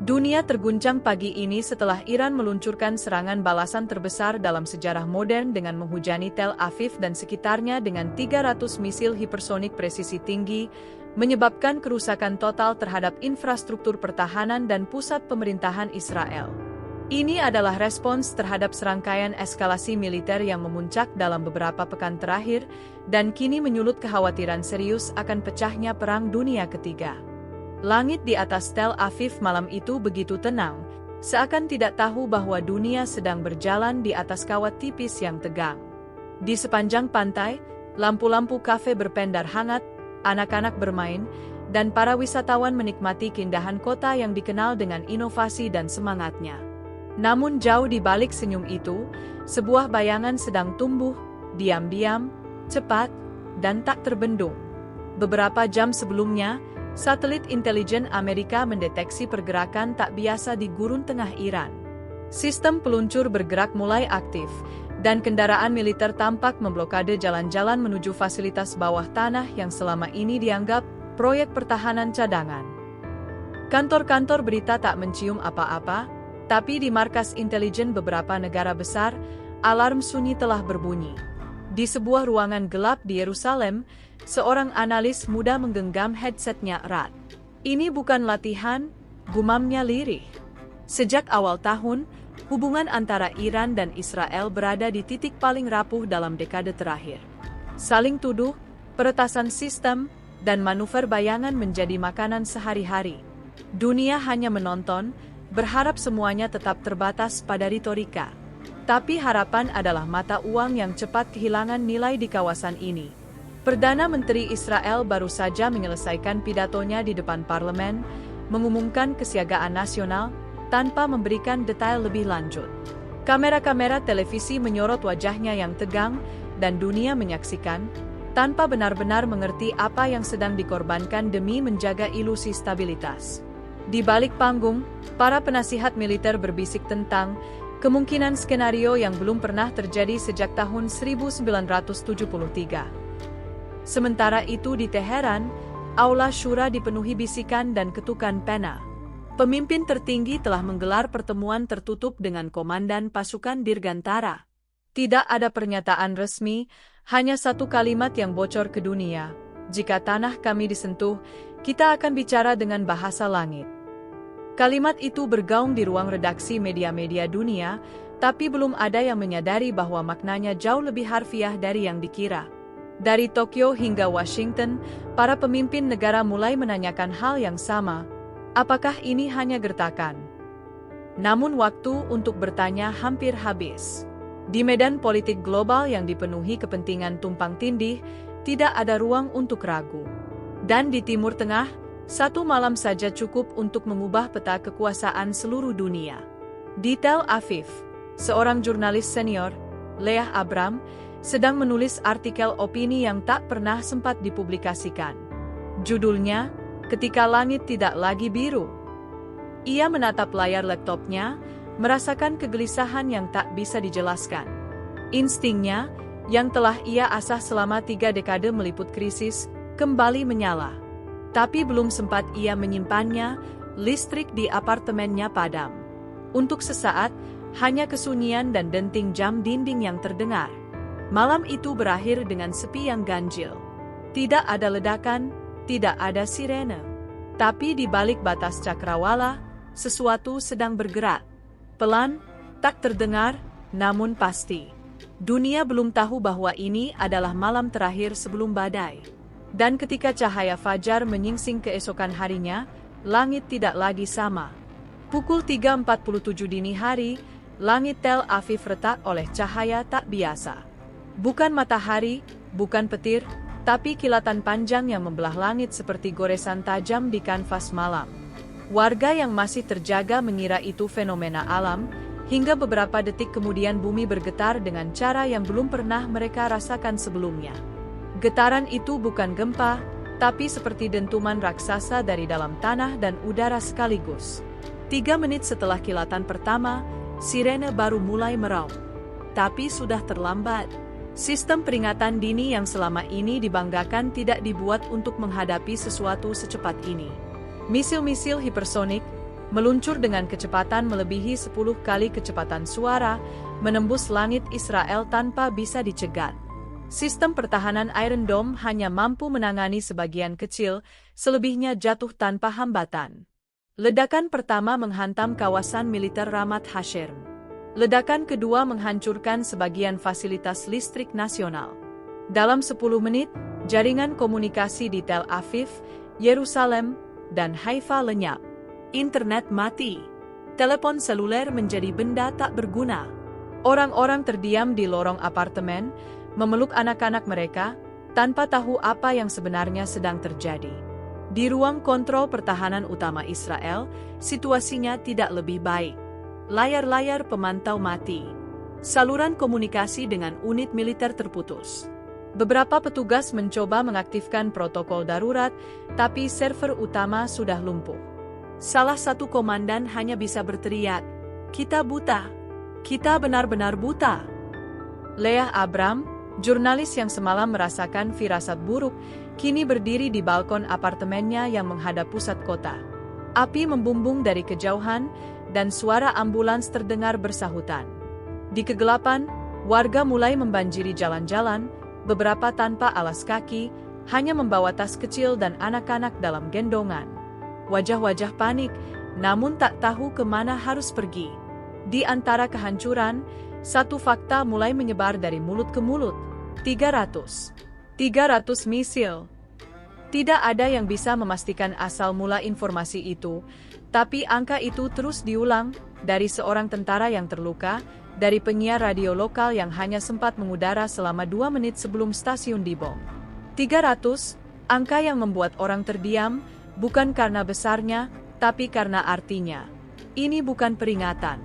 Dunia terguncang pagi ini setelah Iran meluncurkan serangan balasan terbesar dalam sejarah modern dengan menghujani Tel Aviv dan sekitarnya dengan 300 misil hipersonik presisi tinggi, menyebabkan kerusakan total terhadap infrastruktur pertahanan dan pusat pemerintahan Israel. Ini adalah respons terhadap serangkaian eskalasi militer yang memuncak dalam beberapa pekan terakhir, dan kini menyulut kekhawatiran serius akan pecahnya Perang Dunia Ketiga. Langit di atas Tel Aviv malam itu begitu tenang, seakan tidak tahu bahwa dunia sedang berjalan di atas kawat tipis yang tegang. Di sepanjang pantai, lampu-lampu kafe berpendar hangat, anak-anak bermain, dan para wisatawan menikmati keindahan kota yang dikenal dengan inovasi dan semangatnya. Namun jauh di balik senyum itu, sebuah bayangan sedang tumbuh, diam-diam, cepat, dan tak terbendung. Beberapa jam sebelumnya, satelit intelijen Amerika mendeteksi pergerakan tak biasa di gurun tengah Iran. Sistem peluncur bergerak mulai aktif, dan kendaraan militer tampak memblokade jalan-jalan menuju fasilitas bawah tanah yang selama ini dianggap proyek pertahanan cadangan. Kantor-kantor berita tak mencium apa-apa, tapi di markas intelijen beberapa negara besar, alarm sunyi telah berbunyi. Di sebuah ruangan gelap di Yerusalem, seorang analis muda menggenggam headsetnya erat. "Ini bukan latihan," gumamnya lirih. Sejak awal tahun, hubungan antara Iran dan Israel berada di titik paling rapuh dalam dekade terakhir. Saling tuduh, peretasan sistem, dan manuver bayangan menjadi makanan sehari-hari. Dunia hanya menonton, berharap semuanya tetap terbatas pada retorika. Tapi harapan adalah mata uang yang cepat kehilangan nilai di kawasan ini. Perdana Menteri Israel baru saja menyelesaikan pidatonya di depan parlemen, mengumumkan kesiagaan nasional, tanpa memberikan detail lebih lanjut. Kamera-kamera televisi menyorot wajahnya yang tegang, dan dunia menyaksikan, tanpa benar-benar mengerti apa yang sedang dikorbankan demi menjaga ilusi stabilitas. Di balik panggung, para penasihat militer berbisik tentang kemungkinan skenario yang belum pernah terjadi sejak tahun 1973. Sementara itu di Teheran, Aula Syura dipenuhi bisikan dan ketukan pena. Pemimpin tertinggi telah menggelar pertemuan tertutup dengan Komandan Pasukan Dirgantara. Tidak ada pernyataan resmi, hanya satu kalimat yang bocor ke dunia. "Jika tanah kami disentuh, kita akan bicara dengan bahasa langit." Kalimat itu bergaung di ruang redaksi media-media dunia, tapi belum ada yang menyadari bahwa maknanya jauh lebih harfiah dari yang dikira. Dari Tokyo hingga Washington, para pemimpin negara mulai menanyakan hal yang sama. Apakah ini hanya gertakan? Namun waktu untuk bertanya hampir habis. Di medan politik global yang dipenuhi kepentingan tumpang tindih, tidak ada ruang untuk ragu. Dan di Timur Tengah, satu malam saja cukup untuk mengubah peta kekuasaan seluruh dunia. Di Tel Aviv, seorang jurnalis senior, Leah Abram, sedang menulis artikel opini yang tak pernah sempat dipublikasikan. Judulnya, "Ketika Langit Tidak Lagi Biru." Ia menatap layar laptopnya, merasakan kegelisahan yang tak bisa dijelaskan. Instingnya, yang telah ia asah selama 3 dekade meliput krisis, kembali menyala. Tapi belum sempat ia menyimpannya, listrik di apartemennya padam. Untuk sesaat, hanya kesunyian dan denting jam dinding yang terdengar. Malam itu berakhir dengan sepi yang ganjil. Tidak ada ledakan, tidak ada sirene. Tapi di balik batas cakrawala, sesuatu sedang bergerak. Pelan, tak terdengar, namun pasti. Dunia belum tahu bahwa ini adalah malam terakhir sebelum badai. Dan ketika cahaya fajar menyingsing keesokan harinya, langit tidak lagi sama. Pukul 3.47 dini hari, langit Tel Aviv retak oleh cahaya tak biasa. Bukan matahari, bukan petir, tapi kilatan panjang yang membelah langit seperti goresan tajam di kanvas malam. Warga yang masih terjaga mengira itu fenomena alam, hingga beberapa detik kemudian bumi bergetar dengan cara yang belum pernah mereka rasakan sebelumnya. Getaran itu bukan gempa, tapi seperti dentuman raksasa dari dalam tanah dan udara sekaligus. 3 menit setelah kilatan pertama, sirene baru mulai meraung. Tapi sudah terlambat. Sistem peringatan dini yang selama ini dibanggakan tidak dibuat untuk menghadapi sesuatu secepat ini. Misil-misil hipersonik, meluncur dengan kecepatan melebihi 10 kali kecepatan suara, menembus langit Israel tanpa bisa dicegat. Sistem pertahanan Iron Dome hanya mampu menangani sebagian kecil, selebihnya jatuh tanpa hambatan. Ledakan pertama menghantam kawasan militer Ramat Hashem. Ledakan kedua menghancurkan sebagian fasilitas listrik nasional. Dalam 10 menit, jaringan komunikasi di Tel Aviv, Yerusalem, dan Haifa lenyap. Internet mati. Telepon seluler menjadi benda tak berguna. Orang-orang terdiam di lorong apartemen, memeluk anak-anak mereka, tanpa tahu apa yang sebenarnya sedang terjadi. Di ruang kontrol pertahanan utama Israel, situasinya tidak lebih baik. Layar-layar pemantau mati. Saluran komunikasi dengan unit militer terputus. Beberapa petugas mencoba mengaktifkan protokol darurat, tapi server utama sudah lumpuh. Salah satu komandan hanya bisa berteriak, "Kita buta. Kita benar-benar buta." Leah Abram, jurnalis yang semalam merasakan firasat buruk, kini berdiri di balkon apartemennya yang menghadap pusat kota. Api membumbung dari kejauhan, dan suara ambulans terdengar bersahutan. Di kegelapan, warga mulai membanjiri jalan-jalan, beberapa tanpa alas kaki, hanya membawa tas kecil dan anak-anak dalam gendongan. Wajah-wajah panik, namun tak tahu kemana harus pergi. Di antara kehancuran, satu fakta mulai menyebar dari mulut ke mulut. 300 misil. Tidak ada yang bisa memastikan asal mula informasi itu, tapi angka itu terus diulang, dari seorang tentara yang terluka, dari penyiar radio lokal yang hanya sempat mengudara selama 2 menit sebelum stasiun dibom. 300, angka yang membuat orang terdiam, bukan karena besarnya, tapi karena artinya. Ini bukan peringatan.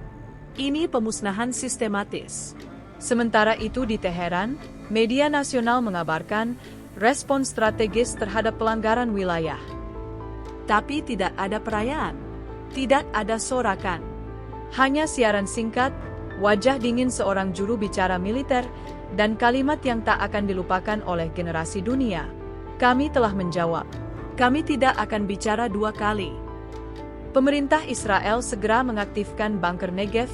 Ini pemusnahan sistematis. Sementara itu di Teheran, media nasional mengabarkan respons strategis terhadap pelanggaran wilayah. Tapi tidak ada perayaan. Tidak ada sorakan. Hanya siaran singkat, wajah dingin seorang juru bicara militer, dan kalimat yang tak akan dilupakan oleh generasi dunia. Kami telah menjawab. Kami tidak akan bicara 2 kali. Pemerintah Israel segera mengaktifkan bunker Negev,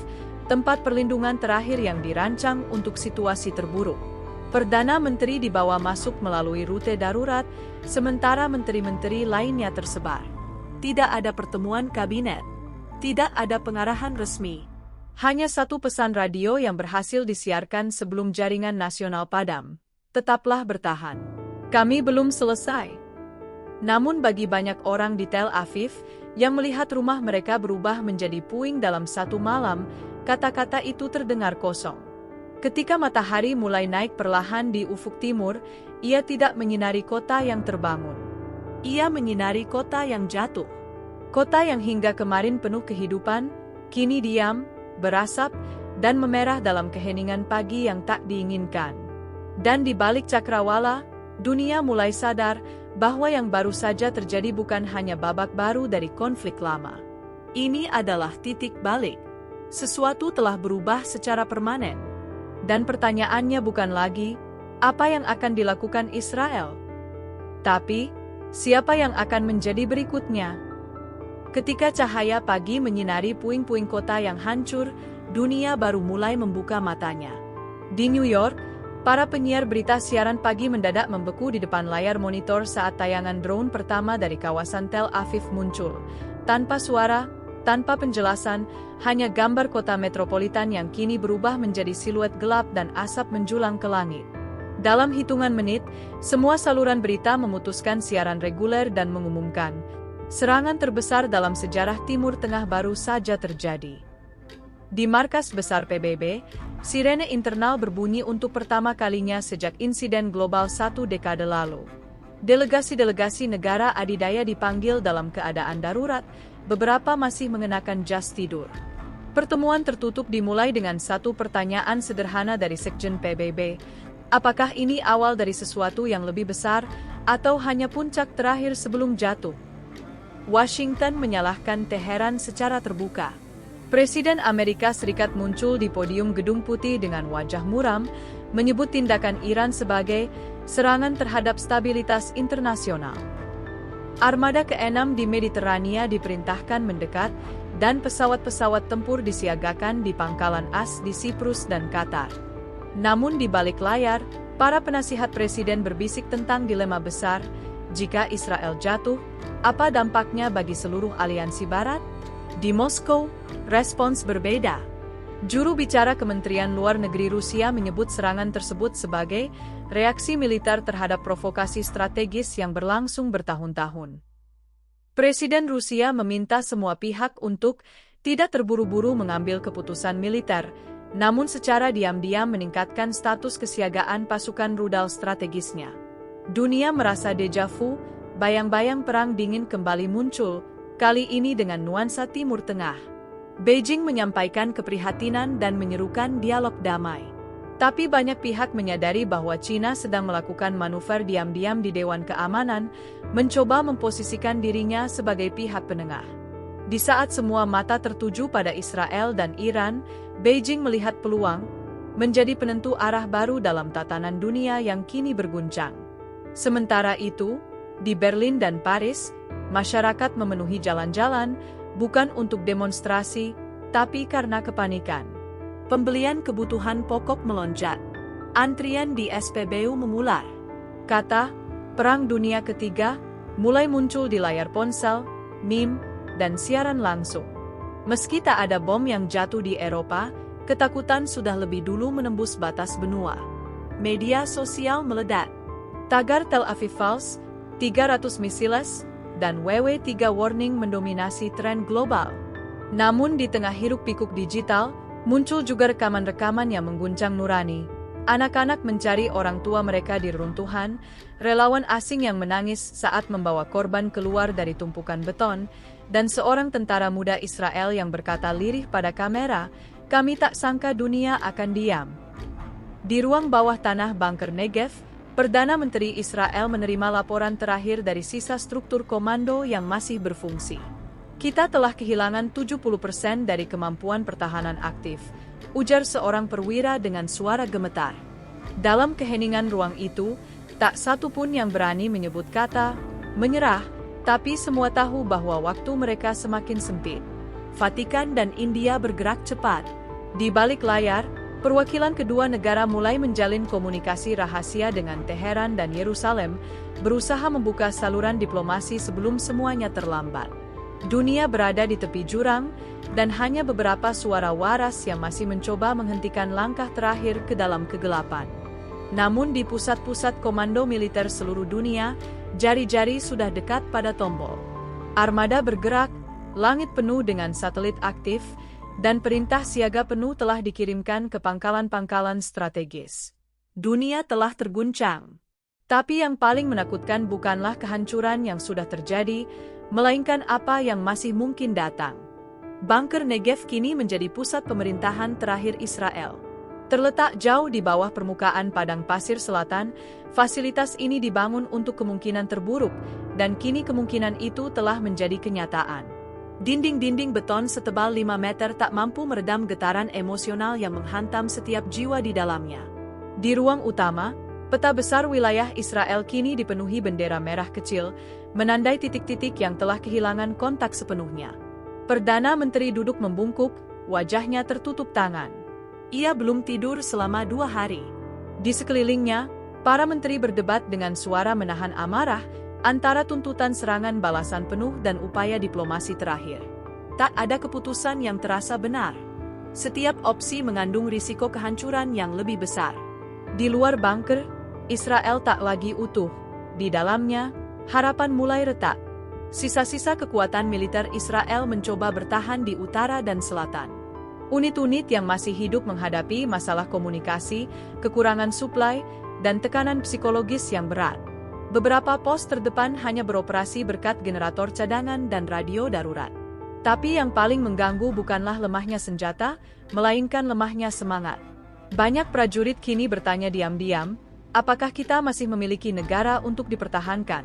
tempat perlindungan terakhir yang dirancang untuk situasi terburuk. Perdana Menteri dibawa masuk melalui rute darurat, sementara menteri-menteri lainnya tersebar. Tidak ada pertemuan kabinet. Tidak ada pengarahan resmi. Hanya satu pesan radio yang berhasil disiarkan sebelum jaringan nasional padam. Tetaplah bertahan. Kami belum selesai. Namun bagi banyak orang di Tel Aviv, yang melihat rumah mereka berubah menjadi puing dalam 1 malam, kata-kata itu terdengar kosong. Ketika matahari mulai naik perlahan di ufuk timur, ia tidak menyinari kota yang terbangun. Ia menyinari kota yang jatuh. Kota yang hingga kemarin penuh kehidupan, kini diam, berasap, dan memerah dalam keheningan pagi yang tak diinginkan. Dan di balik cakrawala, dunia mulai sadar bahwa yang baru saja terjadi bukan hanya babak baru dari konflik lama. Ini adalah titik balik. Sesuatu telah berubah secara permanen. Dan pertanyaannya bukan lagi, apa yang akan dilakukan Israel? Tapi, siapa yang akan menjadi berikutnya? Ketika cahaya pagi menyinari puing-puing kota yang hancur, dunia baru mulai membuka matanya. Di New York, para penyiar berita siaran pagi mendadak membeku di depan layar monitor saat tayangan drone pertama dari kawasan Tel Aviv muncul. Tanpa suara, tanpa penjelasan, hanya gambar kota metropolitan yang kini berubah menjadi siluet gelap dan asap menjulang ke langit. Dalam hitungan menit, semua saluran berita memutuskan siaran reguler dan mengumumkan, serangan terbesar dalam sejarah Timur Tengah baru saja terjadi. Di markas besar PBB, sirene internal berbunyi untuk pertama kalinya sejak insiden global 1 dekade lalu. Delegasi-delegasi negara adidaya dipanggil dalam keadaan darurat, beberapa masih mengenakan jas tidur. Pertemuan tertutup dimulai dengan satu pertanyaan sederhana dari Sekjen PBB. Apakah ini awal dari sesuatu yang lebih besar, atau hanya puncak terakhir sebelum jatuh? Washington menyalahkan Teheran secara terbuka. Presiden Amerika Serikat muncul di podium Gedung Putih dengan wajah muram, menyebut tindakan Iran sebagai serangan terhadap stabilitas internasional. Armada ke-6 di Mediterania diperintahkan mendekat, dan pesawat-pesawat tempur disiagakan di pangkalan AS di Siprus dan Qatar. Namun di balik layar, para penasihat presiden berbisik tentang dilema besar, jika Israel jatuh, apa dampaknya bagi seluruh aliansi Barat? Di Moskow, respons berbeda. Juru bicara Kementerian Luar Negeri Rusia menyebut serangan tersebut sebagai reaksi militer terhadap provokasi strategis yang berlangsung bertahun-tahun. Presiden Rusia meminta semua pihak untuk tidak terburu-buru mengambil keputusan militer, namun secara diam-diam meningkatkan status kesiagaan pasukan rudal strategisnya. Dunia merasa deja vu, bayang-bayang perang dingin kembali muncul, kali ini dengan nuansa Timur Tengah. Beijing menyampaikan keprihatinan dan menyerukan dialog damai. Tapi banyak pihak menyadari bahwa China sedang melakukan manuver diam-diam di Dewan Keamanan, mencoba memposisikan dirinya sebagai pihak penengah. Di saat semua mata tertuju pada Israel dan Iran, Beijing melihat peluang menjadi penentu arah baru dalam tatanan dunia yang kini berguncang. Sementara itu, di Berlin dan Paris, masyarakat memenuhi jalan-jalan, bukan untuk demonstrasi, tapi karena kepanikan. Pembelian kebutuhan pokok melonjak. Antrian di SPBU mengular. Kata Perang Dunia Ketiga mulai muncul di layar ponsel, meme, dan siaran langsung. Meski tak ada bom yang jatuh di Eropa, ketakutan sudah lebih dulu menembus batas benua. Media sosial meledak. Tagar Tel Aviv False, 300 misiles, dan WW3 warning mendominasi tren global. Namun di tengah hiruk-pikuk digital, muncul juga rekaman-rekaman yang mengguncang nurani. Anak-anak mencari orang tua mereka di reruntuhan, relawan asing yang menangis saat membawa korban keluar dari tumpukan beton, dan seorang tentara muda Israel yang berkata lirih pada kamera, "Kami tak sangka dunia akan diam." Di ruang bawah tanah bunker Negev, Perdana Menteri Israel menerima laporan terakhir dari sisa struktur komando yang masih berfungsi. Kita telah kehilangan 70% dari kemampuan pertahanan aktif, ujar seorang perwira dengan suara gemetar. Dalam keheningan ruang itu, tak satu pun yang berani menyebut kata menyerah, tapi semua tahu bahwa waktu mereka semakin sempit. Vatikan dan India bergerak cepat. Di balik layar, perwakilan kedua negara mulai menjalin komunikasi rahasia dengan Teheran dan Yerusalem, berusaha membuka saluran diplomasi sebelum semuanya terlambat. Dunia berada di tepi jurang, dan hanya beberapa suara waras yang masih mencoba menghentikan langkah terakhir ke dalam kegelapan. Namun di pusat-pusat komando militer seluruh dunia, jari-jari sudah dekat pada tombol. Armada bergerak, langit penuh dengan satelit aktif, dan perintah siaga penuh telah dikirimkan ke pangkalan-pangkalan strategis. Dunia telah terguncang. Tapi yang paling menakutkan bukanlah kehancuran yang sudah terjadi, melainkan apa yang masih mungkin datang. Bunker Negev kini menjadi pusat pemerintahan terakhir Israel. Terletak jauh di bawah permukaan padang pasir selatan, fasilitas ini dibangun untuk kemungkinan terburuk, dan kini kemungkinan itu telah menjadi kenyataan. Dinding-dinding beton setebal 5 meter tak mampu meredam getaran emosional yang menghantam setiap jiwa di dalamnya. Di ruang utama, peta besar wilayah Israel kini dipenuhi bendera merah kecil, menandai titik-titik yang telah kehilangan kontak sepenuhnya. Perdana Menteri duduk membungkuk, wajahnya tertutup tangan. Ia belum tidur selama 2 hari. Di sekelilingnya, para menteri berdebat dengan suara menahan amarah, antara tuntutan serangan balasan penuh dan upaya diplomasi terakhir. Tak ada keputusan yang terasa benar. Setiap opsi mengandung risiko kehancuran yang lebih besar. Di luar bunker, Israel tak lagi utuh. Di dalamnya, harapan mulai retak. Sisa-sisa kekuatan militer Israel mencoba bertahan di utara dan selatan. Unit-unit yang masih hidup menghadapi masalah komunikasi, kekurangan suplai, dan tekanan psikologis yang berat. Beberapa pos terdepan hanya beroperasi berkat generator cadangan dan radio darurat. Tapi yang paling mengganggu bukanlah lemahnya senjata, melainkan lemahnya semangat. Banyak prajurit kini bertanya diam-diam, apakah kita masih memiliki negara untuk dipertahankan?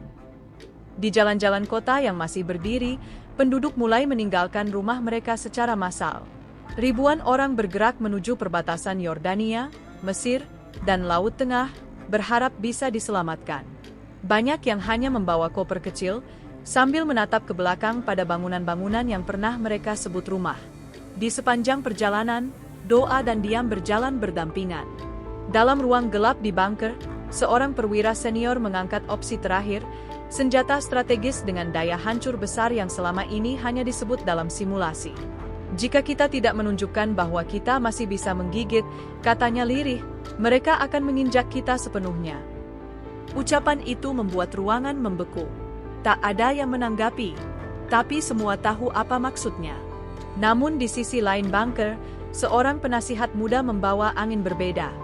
Di jalan-jalan kota yang masih berdiri, penduduk mulai meninggalkan rumah mereka secara massal. Ribuan orang bergerak menuju perbatasan Yordania, Mesir, dan Laut Tengah, berharap bisa diselamatkan. Banyak yang hanya membawa koper kecil, sambil menatap ke belakang pada bangunan-bangunan yang pernah mereka sebut rumah. Di sepanjang perjalanan, doa dan diam berjalan berdampingan. Dalam ruang gelap di bunker, seorang perwira senior mengangkat opsi terakhir, senjata strategis dengan daya hancur besar yang selama ini hanya disebut dalam simulasi. Jika kita tidak menunjukkan bahwa kita masih bisa menggigit, katanya lirih, mereka akan menginjak kita sepenuhnya. Ucapan itu membuat ruangan membeku. Tak ada yang menanggapi, tapi semua tahu apa maksudnya. Namun di sisi lain bunker, seorang penasihat muda membawa angin berbeda.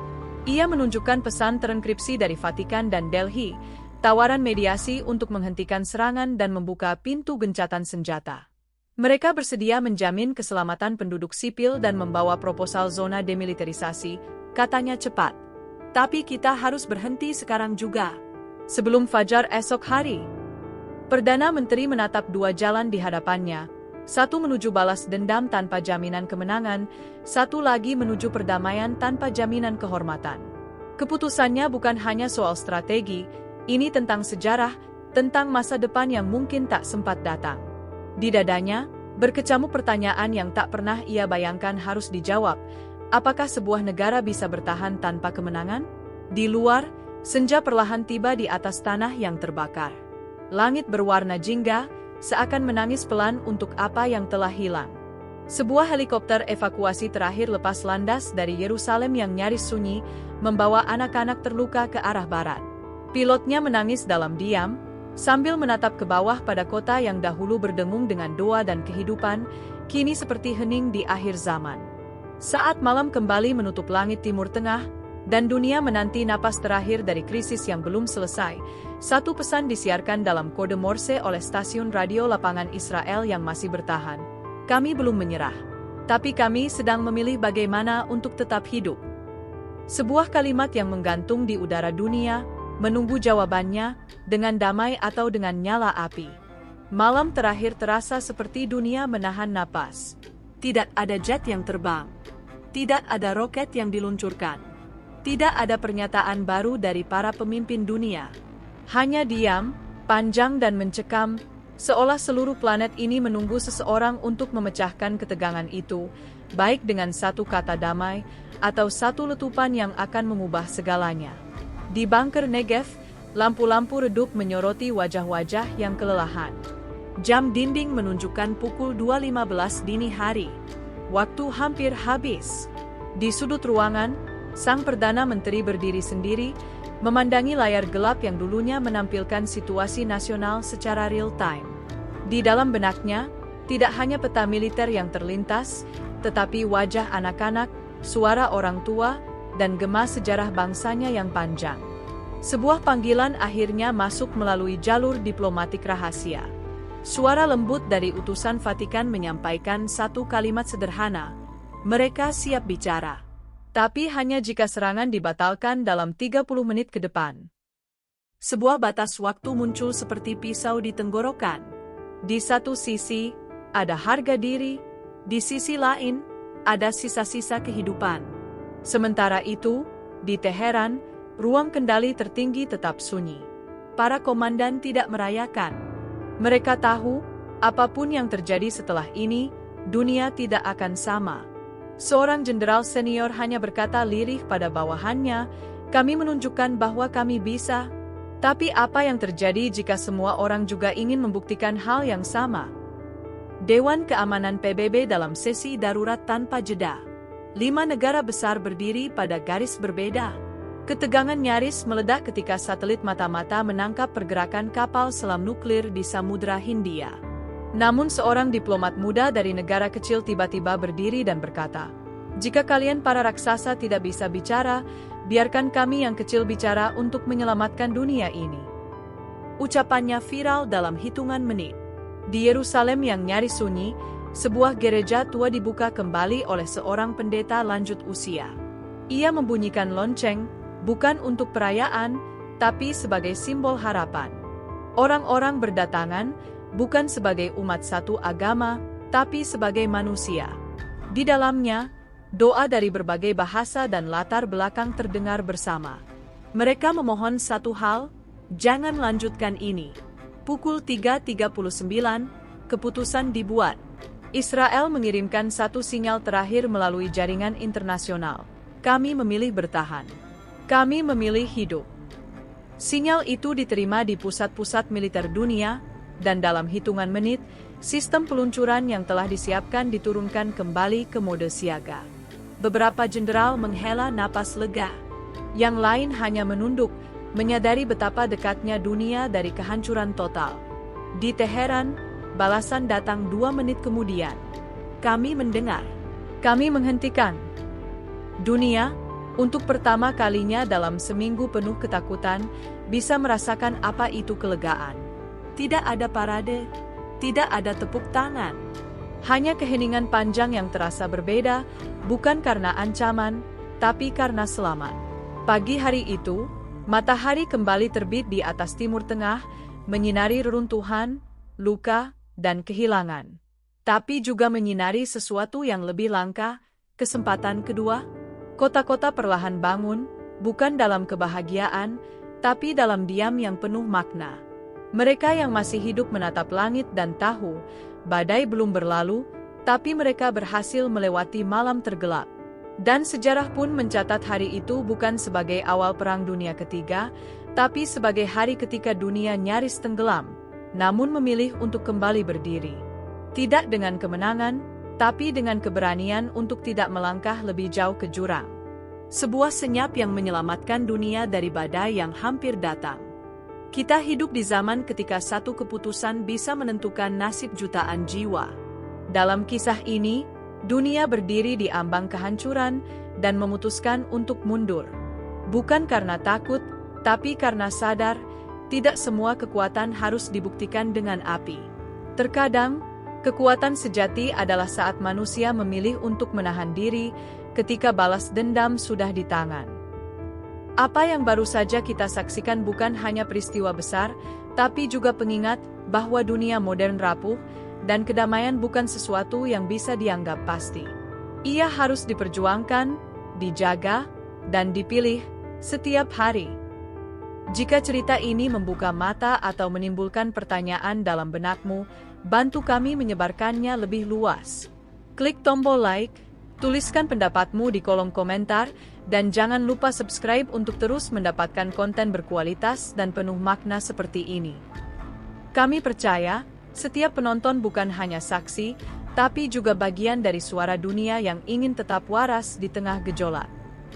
Ia menunjukkan pesan terenkripsi dari Vatikan dan Delhi, tawaran mediasi untuk menghentikan serangan dan membuka pintu gencatan senjata. Mereka bersedia menjamin keselamatan penduduk sipil dan membawa proposal zona demilitarisasi, katanya cepat. Tapi kita harus berhenti sekarang juga. Sebelum fajar esok hari. Perdana Menteri menatap dua jalan di hadapannya, satu menuju balas dendam tanpa jaminan kemenangan, satu lagi menuju perdamaian tanpa jaminan kehormatan. Keputusannya bukan hanya soal strategi, ini tentang sejarah, tentang masa depan yang mungkin tak sempat datang. Di dadanya, berkecamuk pertanyaan yang tak pernah ia bayangkan harus dijawab. Apakah sebuah negara bisa bertahan tanpa kemenangan? Di luar, senja perlahan tiba di atas tanah yang terbakar. Langit berwarna jingga, seakan menangis pelan untuk apa yang telah hilang. Sebuah helikopter evakuasi terakhir lepas landas dari Yerusalem yang nyaris sunyi, membawa anak-anak terluka ke arah barat. Pilotnya menangis dalam diam, sambil menatap ke bawah pada kota yang dahulu berdengung dengan doa dan kehidupan, kini seperti hening di akhir zaman. Saat malam kembali menutup langit Timur Tengah, dan dunia menanti napas terakhir dari krisis yang belum selesai, satu pesan disiarkan dalam kode Morse oleh stasiun radio lapangan Israel yang masih bertahan. Kami belum menyerah. Tapi kami sedang memilih bagaimana untuk tetap hidup. Sebuah kalimat yang menggantung di udara dunia, menunggu jawabannya, dengan damai atau dengan nyala api. Malam terakhir terasa seperti dunia menahan napas. Tidak ada jet yang terbang. Tidak ada roket yang diluncurkan. Tidak ada pernyataan baru dari para pemimpin dunia. Hanya diam, panjang dan mencekam, seolah seluruh planet ini menunggu seseorang untuk memecahkan ketegangan itu, baik dengan satu kata damai, atau satu letupan yang akan mengubah segalanya. Di bunker Negev, lampu-lampu redup menyoroti wajah-wajah yang kelelahan. Jam dinding menunjukkan pukul 2.15 dini hari. Waktu hampir habis. Di sudut ruangan, sang Perdana Menteri berdiri sendiri, memandangi layar gelap yang dulunya menampilkan situasi nasional secara real-time. Di dalam benaknya, tidak hanya peta militer yang terlintas, tetapi wajah anak-anak, suara orang tua, dan gema sejarah bangsanya yang panjang. Sebuah panggilan akhirnya masuk melalui jalur diplomatik rahasia. Suara lembut dari utusan Vatikan menyampaikan satu kalimat sederhana, mereka siap bicara. Tapi hanya jika serangan dibatalkan dalam 30 menit ke depan. Sebuah batas waktu muncul seperti pisau di tenggorokan. Di satu sisi, ada harga diri, di sisi lain, ada sisa-sisa kehidupan. Sementara itu, di Teheran, ruang kendali tertinggi tetap sunyi. Para komandan tidak merayakan. Mereka tahu, apapun yang terjadi setelah ini, dunia tidak akan sama. Seorang jenderal senior hanya berkata lirih pada bawahannya, kami menunjukkan bahwa kami bisa. Tapi apa yang terjadi jika semua orang juga ingin membuktikan hal yang sama? Dewan Keamanan PBB dalam sesi darurat tanpa jeda. 5 negara besar berdiri pada garis berbeda. Ketegangan nyaris meledak ketika satelit mata-mata menangkap pergerakan kapal selam nuklir di Samudra Hindia. Namun seorang diplomat muda dari negara kecil tiba-tiba berdiri dan berkata, jika kalian para raksasa tidak bisa bicara, biarkan kami yang kecil bicara untuk menyelamatkan dunia ini. Ucapannya viral dalam hitungan menit. Di Yerusalem yang nyaris sunyi, sebuah gereja tua dibuka kembali oleh seorang pendeta lanjut usia. Ia membunyikan lonceng, bukan untuk perayaan, tapi sebagai simbol harapan. Orang-orang berdatangan, bukan sebagai umat satu agama, tapi sebagai manusia. Di dalamnya, doa dari berbagai bahasa dan latar belakang terdengar bersama. Mereka memohon satu hal, jangan lanjutkan ini. Pukul 3.39, keputusan dibuat. Israel mengirimkan satu sinyal terakhir melalui jaringan internasional. Kami memilih bertahan. Kami memilih hidup. Sinyal itu diterima di pusat-pusat militer dunia, dan dalam hitungan menit, sistem peluncuran yang telah disiapkan diturunkan kembali ke mode siaga. Beberapa jenderal menghela napas lega. Yang lain hanya menunduk, menyadari betapa dekatnya dunia dari kehancuran total. Di Teheran, balasan datang 2 menit kemudian. Kami mendengar. Kami menghentikan. Dunia, untuk pertama kalinya dalam seminggu penuh ketakutan, bisa merasakan apa itu kelegaan. Tidak ada parade, tidak ada tepuk tangan. Hanya keheningan panjang yang terasa berbeda, bukan karena ancaman, tapi karena selamat. Pagi hari itu, matahari kembali terbit di atas Timur Tengah, menyinari reruntuhan, luka, dan kehilangan. Tapi juga menyinari sesuatu yang lebih langka, kesempatan kedua. Kota-kota perlahan bangun, bukan dalam kebahagiaan, tapi dalam diam yang penuh makna. Mereka yang masih hidup menatap langit dan tahu, badai belum berlalu, tapi mereka berhasil melewati malam tergelap. Dan sejarah pun mencatat hari itu bukan sebagai awal Perang Dunia Ketiga, tapi sebagai hari ketika dunia nyaris tenggelam, namun memilih untuk kembali berdiri. Tidak dengan kemenangan, tapi dengan keberanian untuk tidak melangkah lebih jauh ke jurang. Sebuah senyap yang menyelamatkan dunia dari badai yang hampir datang. Kita hidup di zaman ketika satu keputusan bisa menentukan nasib jutaan jiwa. Dalam kisah ini, dunia berdiri di ambang kehancuran dan memutuskan untuk mundur. Bukan karena takut, tapi karena sadar, tidak semua kekuatan harus dibuktikan dengan api. Terkadang, kekuatan sejati adalah saat manusia memilih untuk menahan diri ketika balas dendam sudah di tangan. Apa yang baru saja kita saksikan bukan hanya peristiwa besar, tapi juga pengingat bahwa dunia modern rapuh, dan kedamaian bukan sesuatu yang bisa dianggap pasti. Ia harus diperjuangkan, dijaga, dan dipilih setiap hari. Jika cerita ini membuka mata atau menimbulkan pertanyaan dalam benakmu, bantu kami menyebarkannya lebih luas. Klik tombol like, tuliskan pendapatmu di kolom komentar, dan jangan lupa subscribe untuk terus mendapatkan konten berkualitas dan penuh makna seperti ini. Kami percaya, setiap penonton bukan hanya saksi, tapi juga bagian dari suara dunia yang ingin tetap waras di tengah gejolak.